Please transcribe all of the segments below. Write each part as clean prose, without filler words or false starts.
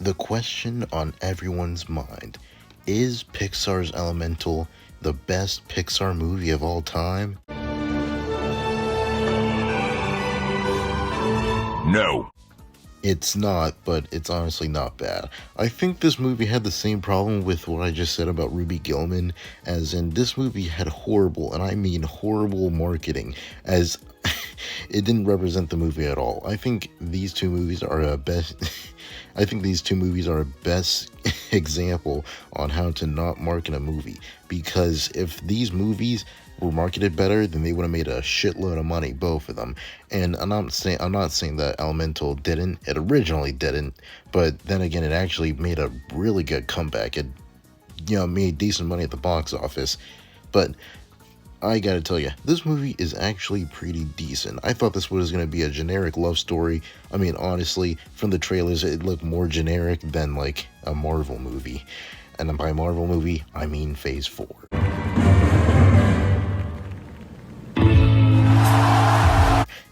The question on everyone's mind, is Pixar's Elemental the best Pixar movie of all time? No. It's not, but it's honestly not bad. I think this movie had the same problem with what I just said about Ruby Gillman, as in this movie had horrible, and I mean horrible marketing, as it didn't represent the movie at all. I think these two movies are a best I think these two movies are a best example on how to not market a movie, because if these movies were marketed better, then they would have made a shitload of money, both of them. And I'm not saying that Elemental didn't. It originally didn't, but then again, it actually made a really good comeback. It made decent money at the box office. But I gotta tell you, this movie is actually pretty decent. I thought this was gonna be a generic love story. I mean, honestly, from the trailers, it looked more generic than like a Marvel movie. And by Marvel movie, I mean Phase 4.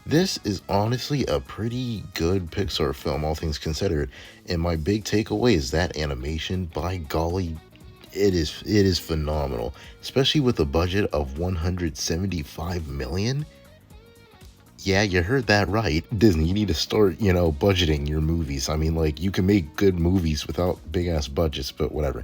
This is honestly a pretty good Pixar film, all things considered, and my big takeaway is that animation, by golly, it is phenomenal, especially with a budget of $175 million. Yeah, you heard that right. Disney, you need to start, budgeting your movies. I mean, like, you can make good movies without big-ass budgets, but whatever.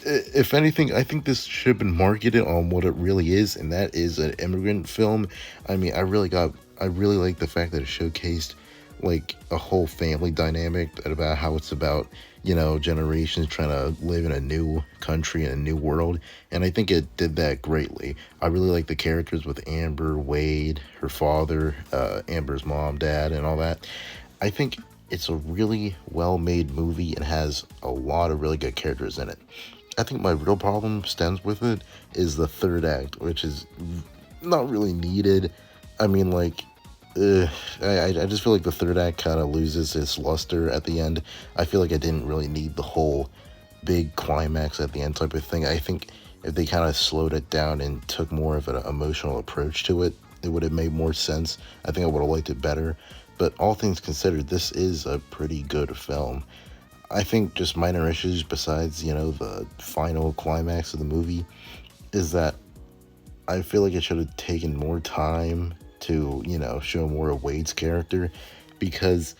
If anything, I think this should have been marketed on what it really is, and that is an immigrant film. I mean, I really like the fact that it showcased like a whole family dynamic, about how it's about, generations trying to live in a new country and a new world. And I think it did that greatly. I really like the characters with Amber, Wade, her father, Amber's mom, dad, and all that. I think it's a really well-made movie and has a lot of really good characters in it. I think my real problem stems with it is the third act, which is not really needed. I mean, like, I just feel like the third act kind of loses its luster at the end. I feel like I didn't really need the whole big climax at the end type of thing. I think if they kind of slowed it down and took more of an emotional approach to it, it would have made more sense. I think I would have liked it better. But all things considered, this is a pretty good film. I think just minor issues besides, the final climax of the movie is that I feel like it should have taken more time to, show more of Wade's character, because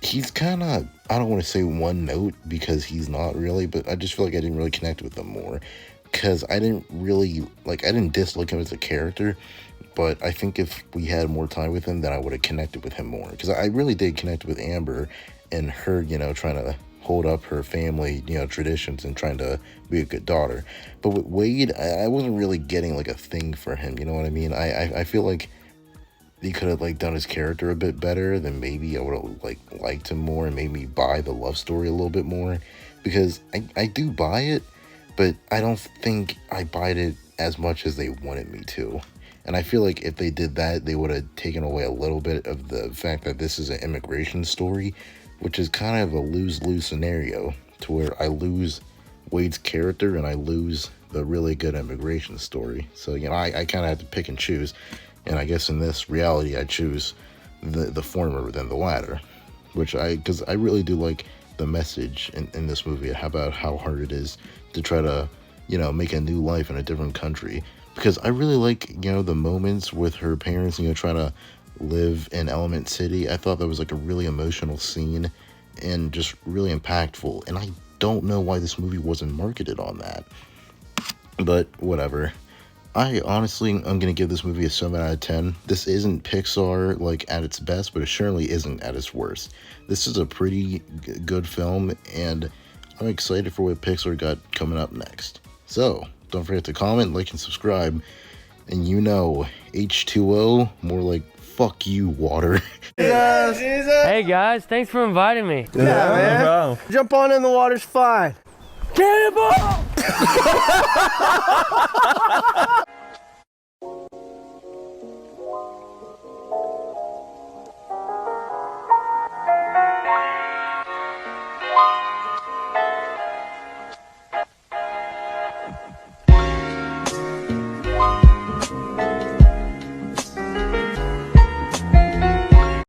he's kind of, I don't want to say one note, because he's not really, but I just feel like I didn't really connect with him more, because I didn't dislike him as a character, but I think if we had more time with him, then I would have connected with him more, because I really did connect with Amber and her, trying to hold up her family, traditions and trying to be a good daughter. But with Wade, I wasn't really getting like a thing for him, you know what I mean? I feel like he could have done his character a bit better, then maybe I would have liked him more and made me buy the love story a little bit more, because I do buy it, but I don't think I buy it as much as they wanted me to. And I feel like if they did that, they would have taken away a little bit of the fact that this is an immigration story, which is kind of a lose-lose scenario, to where I lose Wade's character and I lose the really good immigration story. So, I kind of have to pick and choose. And I guess in this reality, I choose the former than the latter, because I really do like the message in this movie about how hard it is to try to, make a new life in a different country. Because I really like, the moments with her parents, trying to live in Element City. I thought that was a really emotional scene and just really impactful. And I don't know why this movie wasn't marketed on that. But whatever. I honestly, I'm going to give this movie a 7 out of 10. This isn't Pixar, at its best, but it surely isn't at its worst. This is a pretty good film, and I'm excited for what Pixar got coming up next. So, don't forget to comment, like, and subscribe. And H2O, more like fuck you, water. Jesus. Hey guys, thanks for inviting me. Yeah, man. No problem. Jump on in, the water's fine. Cannonball!